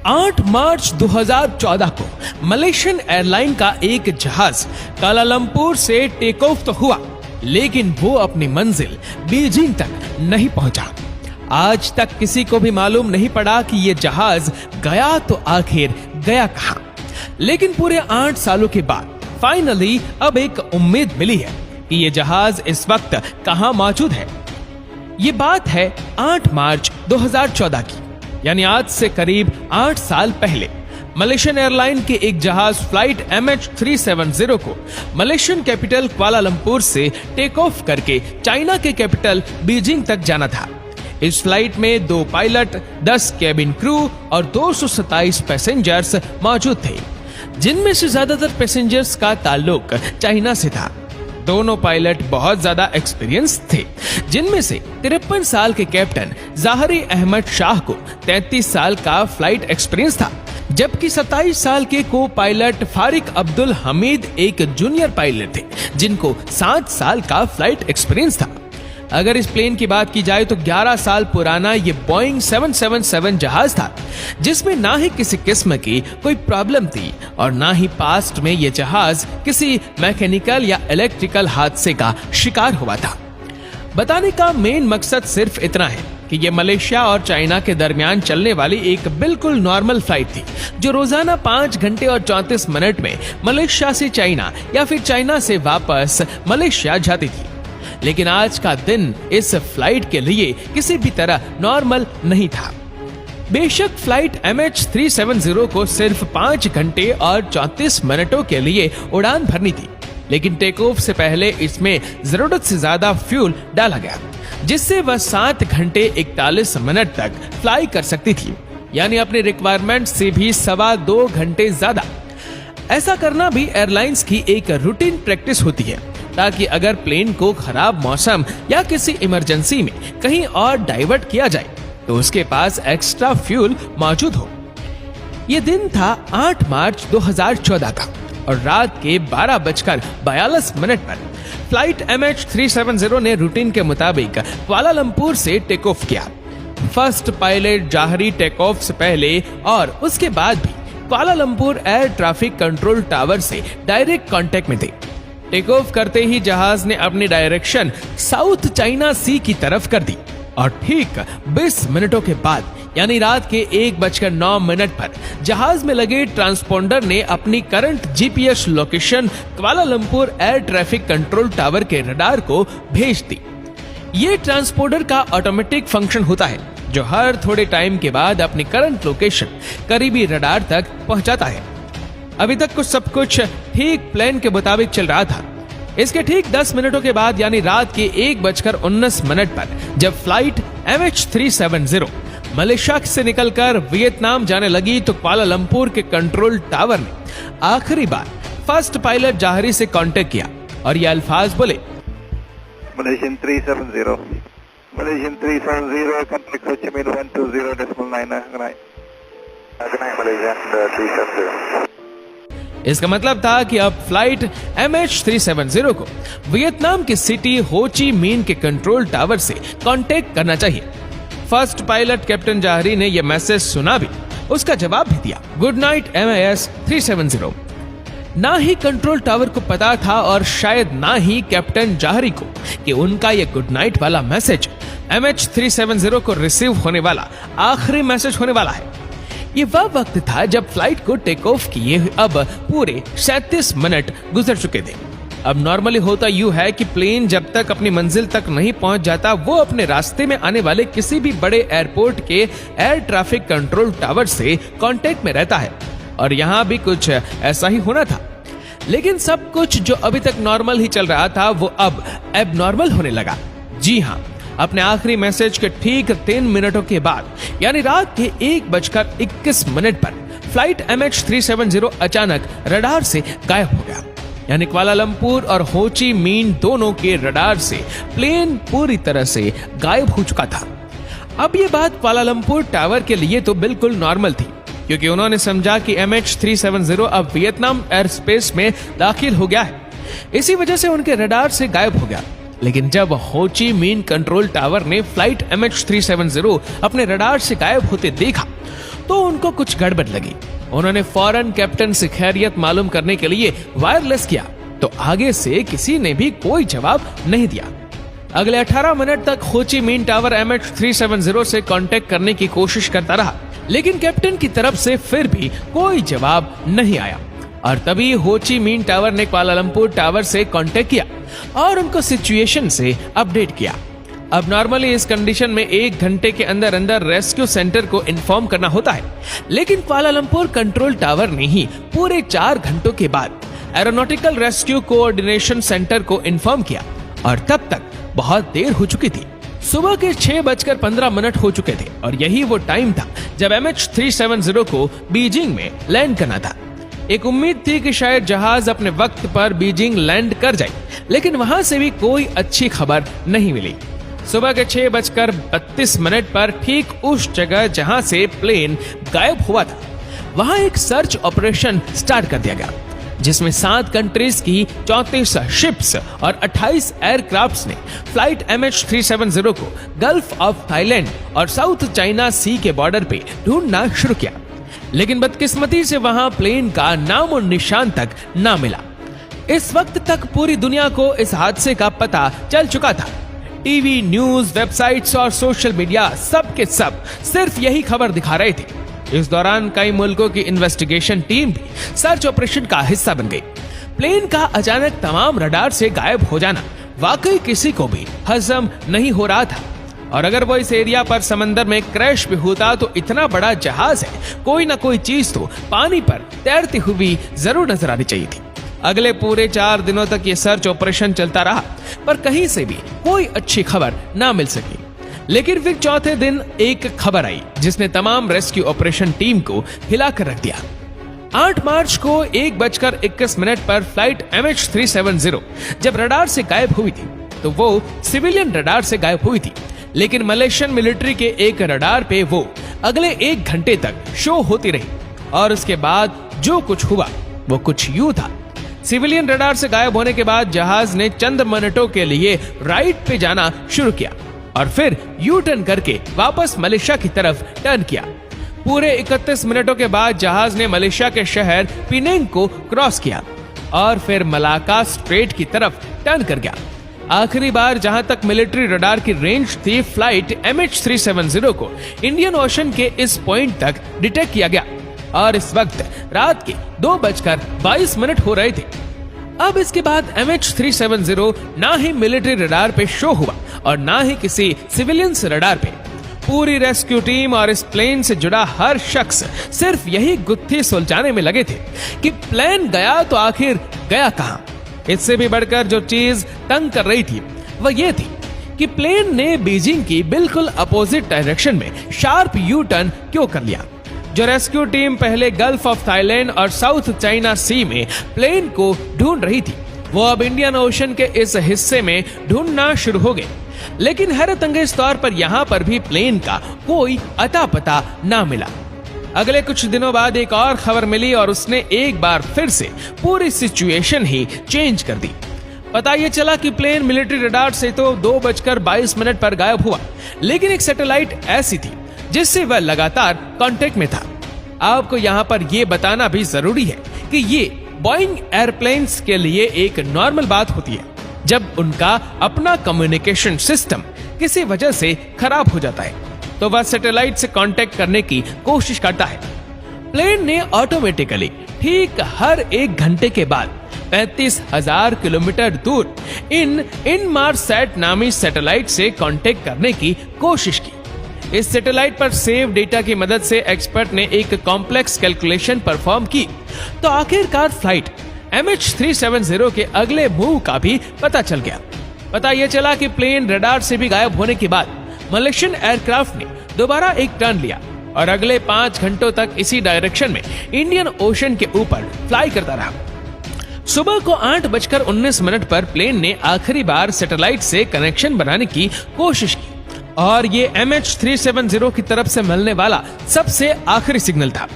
8 मार्च 2014 को Malaysian airline का एक जहाज कालालंपुर से टेक ऑफ तो हुआ, लेकिन वो अपनी मंजिल बीजिंग तक नहीं पहुंचा। आज तक किसी को भी मालूम नहीं पड़ा कि ये जहाज गया तो आखिर गया कहां। लेकिन पूरे 8 सालों के बाद फाइनली अब एक उम्मीद मिली है कि ये जहाज इस वक्त कहां मौजूद है। ये बात है 8 मार्च 2014 की, यानी आज से करीब 8 साल पहले मलेशियन एयरलाइन के एक जहाज फ्लाइट MH370 को मलेशियन कैपिटल कुआलालंपुर से टेक ऑफ करके चाइना के कैपिटल बीजिंग तक जाना था। इस फ्लाइट में 2 पायलट, 10 कैबिन क्रू और 227 पैसेंजर्स मौजूद थे, जिनमें से ज्यादातर पैसेंजर्स का ताल्लुक चाइना से था। दोनों पायलट बहुत ज्यादा एक्सपीरियंस थे, जिनमें से 53 साल के कैप्टन ज़ाहरी अहमद शाह को 33 साल का फ्लाइट एक्सपीरियंस था, जबकि 27 साल के को पायलट फारिक अब्दुल हमीद एक जूनियर पायलट थे, जिनको 7 साल का फ्लाइट एक्सपीरियंस था। अगर इस प्लेन की बात की जाए तो 11 साल पुराना ये बोइंग 777 जहाज था, जिसमें ना ही किसी किस्म की कोई प्रॉब्लम थी और ना ही पास्ट में ये जहाज किसी मैकेनिकल या इलेक्ट्रिकल हादसे का शिकार हुआ था। बताने का मेन मकसद सिर्फ इतना है कि ये मलेशिया और चाइना के दरमियान चलने वाली एक बिल्कुल नॉर्मल फ्लाइट थी, जो रोजाना 5 घंटे और 34 मिनट में मलेशिया से चाइना या फिर चाइना से वापस मलेशिया जाती थी। लेकिन आज का दिन इस फ्लाइट के लिए किसी भी तरह नॉर्मल नहीं था। बेशक फ्लाइट MH370 को सिर्फ 5 घंटे और 34 मिनटों के लिए उड़ान भरनी थी, लेकिन टेक ऑफ से पहले इसमें जरूरत से ज्यादा फ्यूल डाला गया, जिससे वह 7 घंटे 41 मिनट तक फ्लाई कर सकती थी, यानी अपनी रिक्वायरमेंट से भी 2.25 घंटे ज्यादा। ऐसा करना भी एयरलाइंस की एक रूटीन प्रैक्टिस होती है, ताकि अगर प्लेन को खराब मौसम या किसी इमरजेंसी में कहीं और डाइवर्ट किया जाए तो उसके पास एक्स्ट्रा फ्यूल मौजूद हो। यह दिन था 8 मार्च 2014 का और रात के 12:42 पर फ्लाइट MH370 ने रूटीन के मुताबिक कुआलालंपुर से टेक ऑफ किया। फर्स्ट पायलट ज़ाहरी टेक ऑफ से पहले और उसके बाद भी Kuala Lumpur air traffic control tower से डायरेक्ट कांटेक्ट में थे। टेक ऑफ करते ही जहाज ने अपनी डायरेक्शन साउथ चाइना सी की तरफ कर दी और ठीक 20 मिनटों के बाद यानी रात के 1:09 पर जहाज में लगे ट्रांसपोंडर ने अपनी current GPS location Kuala Lumpur air traffic control tower के रडार को भेज दी। ये ट्रांसपोंडर का ऑटोमेटिक फंक्शन होता है, जो हर थोड़े टाइम के बाद अपनी करंट लोकेशन करीबी रडार तक पहुंचाता है। अभी तक सब कुछ ठीक प्लान के मुताबिक चल रहा था। इसके ठीक 10 मिनटों के बाद यानी रात के 1:19 पर जब फ्लाइट MH370 मलेशिया से निकलकर वियतनाम जाने लगी तो कुआलालंपुर के कंट्रोल टावर ने आखिरी बार फर्स्ट पायलट ज़ाहरी से कांटेक्ट किया और ये अल्फाज बोले, Malaysian 370, contact Ho Chi Minh 120.9. Good night. Good night, Malaysian 370. इसका मतलब था कि अब फ्लाइट MH370 को वियतनाम की सिटी हो ची मिन के कंट्रोल टावर से कांटेक्ट करना चाहिए। फर्स्ट पायलट कैप्टन ज़ाहरी ने यह मैसेज सुना भी, उसका जवाब भी दिया, गुड नाइट MIS 370। ना ही कंट्रोल टावर को पता था और शायद ना ही कैप्टन ज़ाहरी को कि उनका यह गुड नाइट वाला मैसेज MH370 को रिसीव होने वाला आखिरी मैसेज होने वाला है। ये वह वक्त था जब फ्लाइट को टेक ऑफ किए अब पूरे 37 मिनट गुजर चुके थे। अब नॉर्मली होता यूं है कि प्लेन जब तक अपनी मंजिल तक नहीं पहुंच जाता वो अपने रास्ते में आने वाले किसी भी बड़े एयरपोर्ट के एयर ट्रैफिक कंट्रोल टावर से कांटेक्ट में रहता है, और यहाँ भी कुछ ऐसा ही होना था। लेकिन सब कुछ जो अभी तक नॉर्मल ही चल रहा था वो अब एबनॉर्मल होने लगा। जी हाँ, अपने आखिरी मैसेज के ठीक 3 मिनटों के बाद यानी रात के 1:21 पर फ्लाइट MH370 अचानक रडार से गायब हो गया, यानी कुआलालंपुर और हो ची मिन दोनों के रडार से प्लेन पूरी तरह से गायब हो चुका था। अब ये बात कुआलालंपुर टावर के लिए तो बिल्कुल नॉर्मल थी, क्योंकि उन्होंने समझा कि MH370 अब वियतनाम एयर स्पेस में दाखिल हो गया है, इसी वजह से उनके रडार से गायब हो गया। लेकिन जब हो ची मिन कंट्रोल टावर ने फ्लाइट MH370 अपने रडार से गायब होते देखा तो उनको कुछ गड़बड़ लगी। उन्होंने फौरन कैप्टन से खैरियत मालूम करने के लिए वायरलेस किया, तो आगे से किसी ने भी कोई जवाब नहीं दिया। अगले 18 मिनट तक हो ची मिन्ह टावर MH370 से कांटेक्ट करने की कोशिश करता रहा, लेकिन कैप्टन की तरफ से फिर भी कोई जवाब नहीं आया। और तभी हो ची मिन्ह टावर ने कुआलालंपुर टावर से कांटेक्ट किया और उनको सिचुएशन से अपडेट किया। अब नॉर्मली इस कंडीशन में 1 घंटे के अंदर अंदर रेस्क्यू सेंटर को इन्फॉर्म करना होता है, लेकिन कुआलालंपुर कंट्रोल टावर ने ही पूरे 4 घंटों के बाद एरोनॉटिकल रेस्क्यू कोऑर्डिनेशन सेंटर को इन्फॉर्म किया और तब तक बहुत देर हो चुकी थी। सुबह के 6:15 हो चुके थे और यही वो टाइम था जब MH370 को बीजिंग में लैंड करना था। एक उम्मीद थी कि शायद जहाज अपने वक्त पर बीजिंग लैंड कर जाए, लेकिन वहां से भी कोई अच्छी खबर नहीं मिली। सुबह के 6:32 पर ठीक उस जगह जहां से प्लेन गायब हुआ था, वहां एक सर्च ऑपरेशन स्टार्ट कर दिया गया, जिसमें 7 कंट्रीज की 34 शिप्स और 28 एयरक्राफ्ट्स ने फ्लाइट MH370 को गल्फ ऑफ थाईलैंड और साउथ चाइना सी के बॉर्डर पे ढूंढना शुरू किया। लेकिन बदकिस्मती से वहां प्लेन का नाम और निशान तक ना मिला। इस वक्त तक पूरी दुनिया को इस हादसे का पता चल चुका था। टीवी, न्यूज, वेबसाइट्स और सोशल मीडिया सब के सब सिर्फ यही खबर दिखा रहे थे। इस दौरान कई मुल्कों की इन्वेस्टिगेशन टीम भी सर्च ऑपरेशन का हिस्सा बन गई। प्लेन का अचानक तमाम रडार से गायब हो जाना वाकई किसी को भी हजम नहीं हो रहा था। और अगर वो इस एरिया पर समंदर में क्रैश भी होता तो इतना बड़ा जहाज है, कोई ना कोई चीज तो पानी पर तैरती हुई जरूर नजर आनी चाहिए थी। अगले पूरे 4 दिनों तक ये सर्च ऑपरेशन चलता रहा, पर कहीं से भी कोई अच्छी खबर ना मिल सकी। लेकिन फिर चौथे दिन एक खबर आई जिसने तमाम रेस्क्यू ऑपरेशन टीम को हिलाकर रख दिया। 8 मार्च को 1:21 पर फ्लाइट MH370 जब रडार से गायब हुई थी, तो वो सिविलियन रडार से गायब हुई थी, लेकिन मलेशियन मिलिट्री के एक रडार पे वो अगले 1 घंटे तक शो होती रही। और उसके बाद जो कुछ हुआ वो कुछ यूं था। सिविलियन रडार से गायब होने के बाद जहाज ने चंद मिनटों के लिए राइट पे जाना शुरू किया और फिर यू टर्न करके वापस मलेशिया की तरफ टर्न किया। पूरे 31 मिनटों के बाद जहाज ने मलेशिया के शहर पिनेंग को क्रॉस किया और फिर मलाका स्ट्रेट की तरफ टर्न कर गया। आखिरी बार जहां तक मिलिट्री रडार की रेंज थी, फ्लाइट MH370 को इंडियन ओशन के इस पॉइंट तक डिटेक्ट किया गया और इस वक्त रात के 2:22 हो रहे थे। अब इसके बाद MH370 ना ही मिलिट्री रडार पे शो हुआ और ना ही किसी सिविलियंस रडार पे। पूरी रेस्क्यू टीम और इस प्लेन से जुड़ा हर शख्स सिर्फ यही गुत्थी सुलझाने में लगे थे कि प्लेन गया तो आखिर गया कहां। इससे भी बढ़कर जो चीज तंग कर रही थी वह ये थी कि प्लेन ने बीजिंग की बिल्कुल अपोजिट डायरेक्शन में शार्प यू टर्न क्यों कर लिया। जो रेस्क्यू टीम पहले गल्फ ऑफ थाईलैंड और साउथ चाइना सी में प्लेन को ढूंढ रही थी, वो अब इंडियन ओशन के इस हिस्से में ढूंढना शुरू हो गए। लेकिन हैरत अंगेज तौर पर यहाँ पर भी प्लेन का कोई अता पता ना मिला। अगले कुछ दिनों बाद एक और खबर मिली और उसने एक बार फिर से पूरी सिचुएशन ही चेंज कर दी। पता ये चला कि प्लेन मिलिट्री रडार से तो 2:22 पर गायब हुआ, लेकिन एक सैटेलाइट ऐसी थी जिससे वह लगातार कांटेक्ट में था। आपको यहाँ पर यह बताना भी जरूरी है कि ये बोइंग एयरप्लेन्स के लिए एक नॉर्मल बात होती है जब उनका अपना कम्युनिकेशन सिस्टम किसी वजह से खराब हो जाता है, तो वह सैटेलाइट से कांटेक्ट करने की कोशिश करता है। प्लेन ने ऑटोमेटिकली ठीक हर 1 घंटे के बाद 35,000 किलोमीटर दूर इन इनमारसैट नामी सैटेलाइट से कांटेक्ट करने की कोशिश की। इस सैटेलाइट पर सेव डेटा की मदद से एक्सपर्ट ने एक कॉम्प्लेक्स कैलकुलेशन परफॉर्म की, तो आखिरकार फ्लाइट MH370 के अगले मूव का भी पता चल गया। पता यह चला कि प्लेन रडार से भी गायब होने के बाद मलेशियन एयरक्राफ्ट ने दोबारा एक टर्न लिया और अगले 5 घंटों तक इसी डायरेक्शन में इंडियन ओशन के ऊपर फ्लाई करता रहा। सुबह को 8:19 पर प्लेन ने आखिरी बार सैटेलाइट से कनेक्शन बनाने की कोशिश की और ये MH370 की तरफ से मिलने वाला सबसे आखिरी सिग्नल था।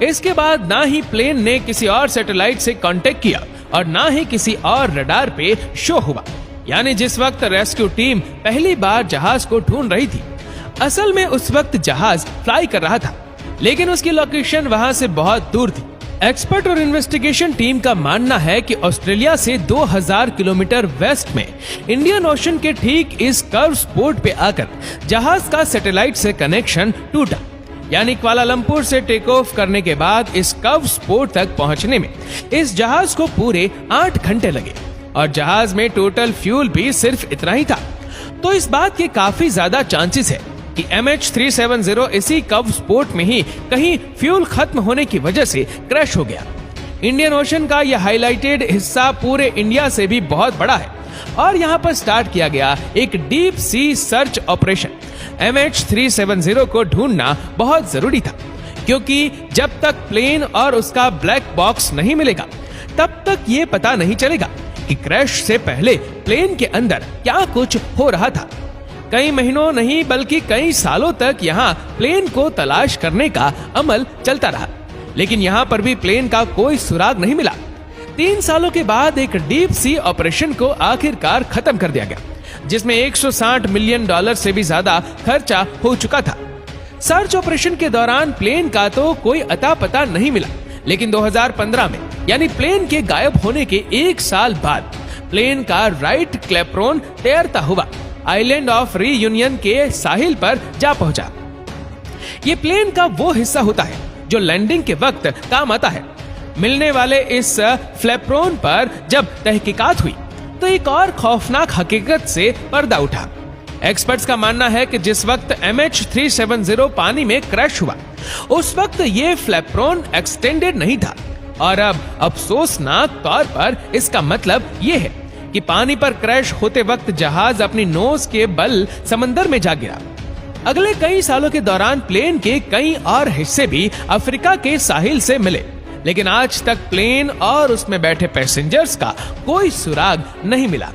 इसके बाद ना ही प्लेन ने किसी और सैटेलाइट से कांटेक्ट किया और ना ही किसी और रडार पे शो हुआ। यानी जिस वक्त रेस्क्यू टीम पहली बार जहाज को ढूंढ रही थी, असल में उस वक्त जहाज फ्लाई कर रहा था लेकिन उसकी लोकेशन वहां से बहुत दूर थी। एक्सपर्ट और इन्वेस्टिगेशन टीम का मानना है कि ऑस्ट्रेलिया से 2000 किलोमीटर वेस्ट में इंडियन ओशन के ठीक इस कर्व स्पॉट पे आकर जहाज का सैटेलाइट से कनेक्शन टूटा। यानी कुआलालंपुर से टेक ऑफ करने के बाद इस कर्व स्पॉट तक पहुंचने में इस जहाज को पूरे 8 घंटे लगे और जहाज में टोटल फ्यूल भी सिर्फ इतना ही था। तो इस बात के काफी ज्यादा चांसेस है कि MH370 इसी कर्व स्पॉट में ही कहीं फ्यूल खत्म होने की वजह से क्रैश हो गया। इंडियन ओशन का यह हाईलाइटेड हिस्सा पूरे इंडिया से भी बहुत बड़ा है और यहाँ पर स्टार्ट किया गया एक deep sea search operation. MH370 को ढूंढना बहुत जरूरी था क्योंकि जब तक प्लेन और उसका ब्लैक बॉक्स नहीं मिलेगा तब तक ये पता नहीं चलेगा कि क्रैश से पहले प्लेन के अंदर क्या कुछ हो रहा था। कई महीनों नहीं बल्कि कई सालों तक यहाँ प्लेन को तलाश करने का अमल चलता रहा, लेकिन यहाँ पर भी प्लेन का कोई सुराग नहीं मिला। 3 सालों के बाद एक डीप सी ऑपरेशन को आखिरकार खत्म कर दिया गया, जिसमें $160 मिलियन से भी ज्यादा खर्चा हो चुका था। सर्च ऑपरेशन के दौरान प्लेन का तो कोई अता पता नहीं मिला, लेकिन 2015 में यानी प्लेन के गायब होने के 1 साल बाद प्लेन का राइट क्लेप्रोन तैरता हुआ आइलैंड ऑफ रीयूनियन के साहिल पर जा पहुंचा। ये प्लेन का वो हिस्सा होता है जो लैंडिंग के वक्त काम आता है। मिलने वाले इस फ्लैप्रोन पर जब तहकीकात हुई तो एक और खौफनाक हकीकत से पर्दा उठा। एक्सपर्ट्स का मानना है कि जिस वक्त MH370 पानी में क्रैश हुआ उस वक्त ये फ्लैप्रोन एक्सटेंडेड नहीं था और अब अफसोसनाक तौर पर इसका मतलब ये है कि पानी पर क्रैश होते वक्त जहाज अपनी नोज के बल समंदर में जा गिरा। अगले कई सालों के दौरान प्लेन के कई और हिस्से भी अफ्रीका के साहिल से मिले, लेकिन आज तक प्लेन और उसमें बैठे पैसेंजर्स का कोई सुराग नहीं मिला।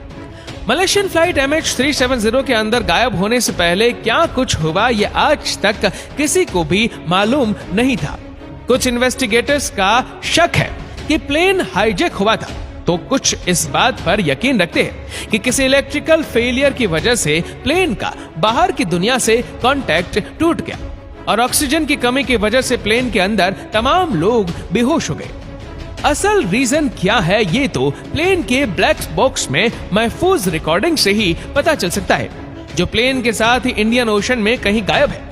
मलेशियन फ्लाइट MH370 के अंदर गायब होने से पहले क्या कुछ हुआ ये आज तक किसी को भी मालूम नहीं था। कुछ इन्वेस्टिगेटर्स का शक है कि प्लेन हाईजैक हुआ था, तो कुछ इस बात पर यकीन रखते हैं कि किसी इलेक्ट्रिकल फेलियर की वजह से प्लेन का बाहर की दुनिया से कांटेक्ट टूट गया और ऑक्सीजन की कमी की वजह से प्लेन के अंदर तमाम लोग बेहोश हो गए। असल रीजन क्या है ये तो प्लेन के ब्लैक बॉक्स में महफूज रिकॉर्डिंग से ही पता चल सकता है, जो प्लेन के साथ ही इंडियन ओशन में कहीं गायब है।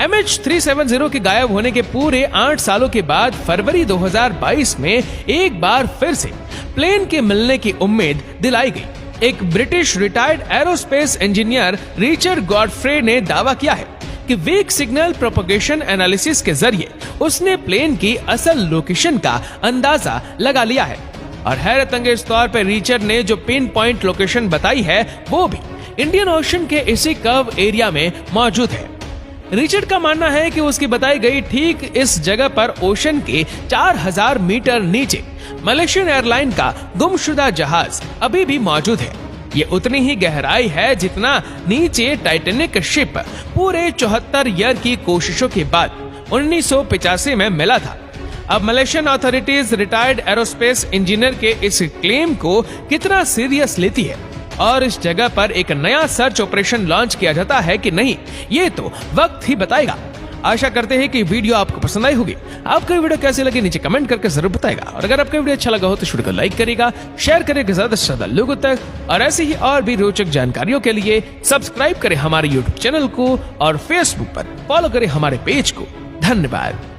MH370 के गायब होने के पूरे 8 सालों के बाद फरवरी 2022 में एक बार फिर से प्लेन के मिलने की उम्मीद दिलाई गई। एक British retired aerospace engineer Richard Godfrey ने दावा किया है कि वीक सिग्नल प्रोपगेशन एनालिसिस के जरिए उसने प्लेन की असल लोकेशन का अंदाजा लगा लिया है और हैरत अंगेज तौर पर रिचर्ड ने जो पिन पॉइंट लोकेशन बताई है वो भी इंडियन ओशन के इसी कर्व एरिया में मौजूद है। रिचर्ड का मानना है कि उसकी बताई गई ठीक इस जगह पर ओशन के 4000 मीटर नीचे मलेशियन एयरलाइन का गुमशुदा जहाज अभी भी मौजूद है। ये उतनी ही गहराई है जितना नीचे टाइटैनिक शिप पूरे 74 ईयर की कोशिशों के बाद 1985 में मिला था। अब Malaysian authorities retired aerospace engineer के इस क्लेम को कितना सीरियस लेती है और इस जगह पर एक नया सर्च ऑपरेशन लॉन्च किया जाता है कि नहीं, ये तो वक्त ही बताएगा। आशा करते हैं कि वीडियो आपको पसंद आई होगी। आपको वीडियो कैसी लगी नीचे कमेंट करके जरूर बताएगा और अगर आपका वीडियो अच्छा लगा हो तो वीडियो को लाइक करेगा, शेयर करेगा ज्यादा से ज्यादा लोगों तक और ऐसी ही और भी रोचक जानकारियों के लिए सब्सक्राइब करें हमारे YouTube चैनल को और Facebook पर फॉलो करें हमारे पेज को। धन्यवाद।